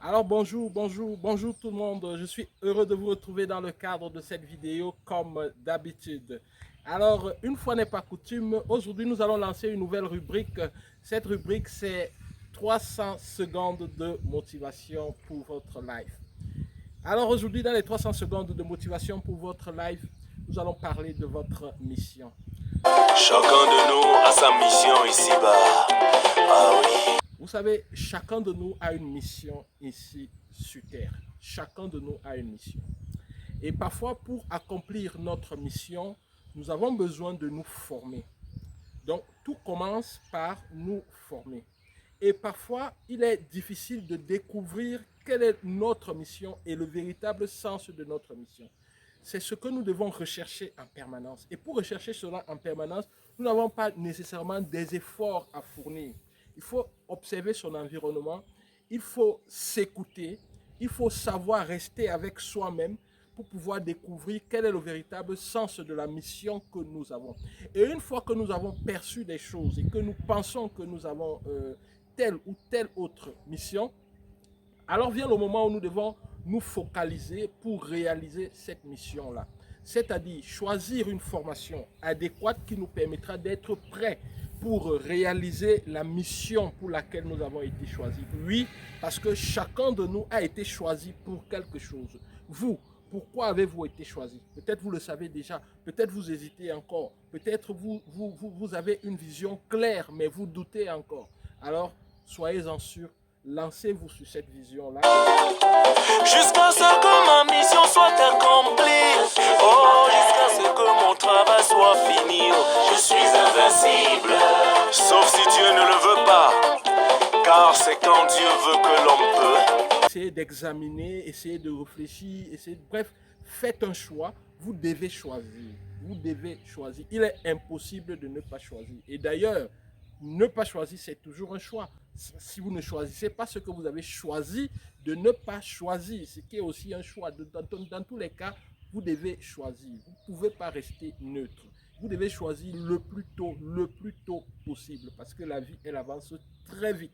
Alors bonjour tout le monde. Je suis heureux de vous retrouver dans le cadre de cette vidéo comme d'habitude. Alors une fois n'est pas coutume, aujourd'hui nous allons lancer une nouvelle rubrique. Cette rubrique c'est 300 secondes de motivation pour votre live. Alors aujourd'hui dans les 300 secondes de motivation pour votre live, nous allons parler de votre mission. Chacun de nous a sa mission ici-bas. Ah oui. Vous savez, chacun de nous a une mission ici sur Terre. Chacun de nous a une mission. Et parfois, pour accomplir notre mission, nous avons besoin de nous former. Donc, tout commence par nous former. Et parfois, il est difficile de découvrir quelle est notre mission et le véritable sens de notre mission. C'est ce que nous devons rechercher en permanence. Et pour rechercher cela en permanence, nous n'avons pas nécessairement des efforts à fournir. Il faut observer son environnement, il faut s'écouter, il faut savoir rester avec soi-même pour pouvoir découvrir quel est le véritable sens de la mission que nous avons. Et une fois que nous avons perçu des choses et que nous pensons que nous avons telle ou telle autre mission, alors vient le moment où nous devons nous focaliser pour réaliser cette mission-là. C'est-à-dire choisir une formation adéquate qui nous permettra d'être prêts pour réaliser la mission pour laquelle nous avons été choisis. Oui, parce que chacun de nous a été choisi pour quelque chose. Vous, pourquoi avez-vous été choisi? Peut-être vous le savez déjà, peut-être vous hésitez encore, peut-être vous avez une vision claire, mais vous doutez encore. Alors, soyez-en sûrs, lancez-vous sur cette vision-là. Jusqu'à ce que ma mission soit accomplie. Oh, jusqu'à ce que mon travail soit fini. Je suis invincible. Sauf si Dieu ne le veut pas. Car c'est quand Dieu veut que l'on peut. Essayez d'examiner, essayez de réfléchir, bref, faites un choix. Vous devez choisir. Vous devez choisir. Il est impossible de ne pas choisir. Et d'ailleurs, ne pas choisir, c'est toujours un choix. Si vous ne choisissez pas ce que vous avez choisi, de ne pas choisir, ce qui est aussi un choix. Dans tous les cas, vous devez choisir. Vous ne pouvez pas rester neutre. Vous devez choisir le plus tôt possible, parce que la vie, elle avance très vite.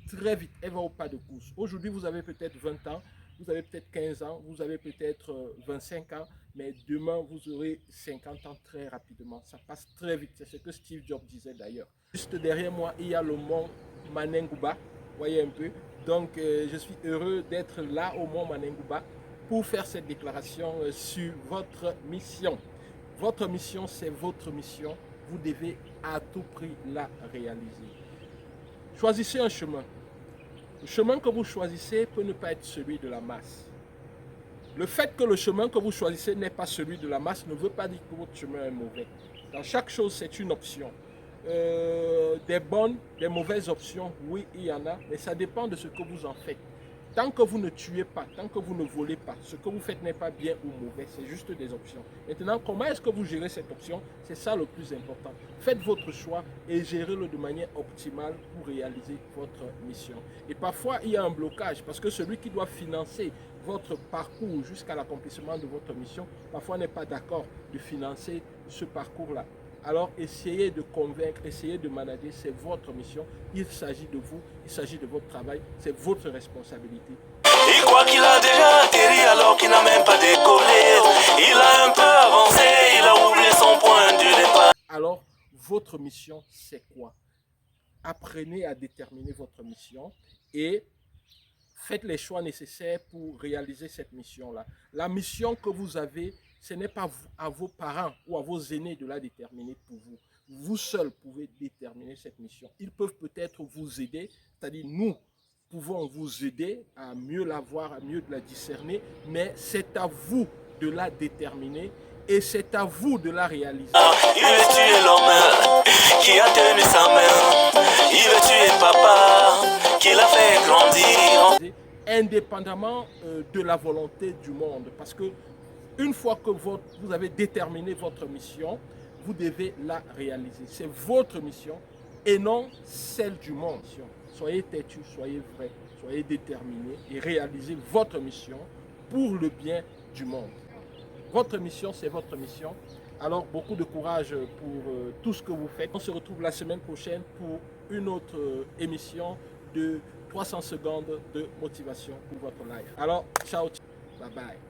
Très vite, elle va au pas de course. Aujourd'hui, vous avez peut-être 20 ans, vous avez peut-être 15 ans, vous avez peut-être 25 ans, mais demain, vous aurez 50 ans très rapidement. Ça passe très vite. C'est ce que Steve Jobs disait d'ailleurs. Juste derrière moi, il y a le mont Manengouba. Voyez un peu. Donc, je suis heureux d'être là au mont Manengouba pour faire cette déclaration sur votre mission. Votre mission, c'est votre mission. Vous devez à tout prix la réaliser. Choisissez un chemin. Le chemin que vous choisissez peut ne pas être celui de la masse. Le fait que le chemin que vous choisissez n'est pas celui de la masse ne veut pas dire que votre chemin est mauvais. Dans chaque chose, c'est une option. Des bonnes, des mauvaises options, oui, il y en a, mais ça dépend de ce que vous en faites. Tant que vous ne tuez pas, tant que vous ne volez pas, ce que vous faites n'est pas bien ou mauvais, c'est juste des options. Maintenant, comment est-ce que vous gérez cette option? C'est ça le plus important. Faites votre choix et gérez-le de manière optimale pour réaliser votre mission. Et parfois, il y a un blocage parce que celui qui doit financer votre parcours jusqu'à l'accomplissement de votre mission, parfois n'est pas d'accord de financer ce parcours-là. Alors essayez de convaincre, essayez de manager, c'est votre mission. Il s'agit de vous, il s'agit de votre travail, c'est votre responsabilité. Il croit qu'il a déjà atterri alors qu'il n'a même pas décollé. Il a un peu avancé, il a oublié son point du départ. Alors, votre mission, c'est quoi? Apprenez à déterminer votre mission et faites les choix nécessaires pour réaliser cette mission-là. La mission que vous avez, ce n'est pas à vos parents ou à vos aînés de la déterminer pour vous. Vous seul pouvez déterminer cette mission. Ils peuvent peut-être vous aider, c'est-à-dire nous pouvons vous aider à mieux la voir, à mieux la discerner, mais c'est à vous de la déterminer et c'est à vous de la réaliser. Il veut tuer l'homme qui a tenu sa main. Il veut tuer papa qui l'a fait grandir. Indépendamment de la volonté du monde, parce que une fois que vous avez déterminé votre mission, vous devez la réaliser. C'est votre mission et non celle du monde. Soyez têtu, soyez vrai, soyez déterminé et réalisez votre mission pour le bien du monde. Votre mission, c'est votre mission. Alors, beaucoup de courage pour tout ce que vous faites. On se retrouve la semaine prochaine pour une autre émission de 300 secondes de motivation pour votre life. Alors, ciao, bye bye.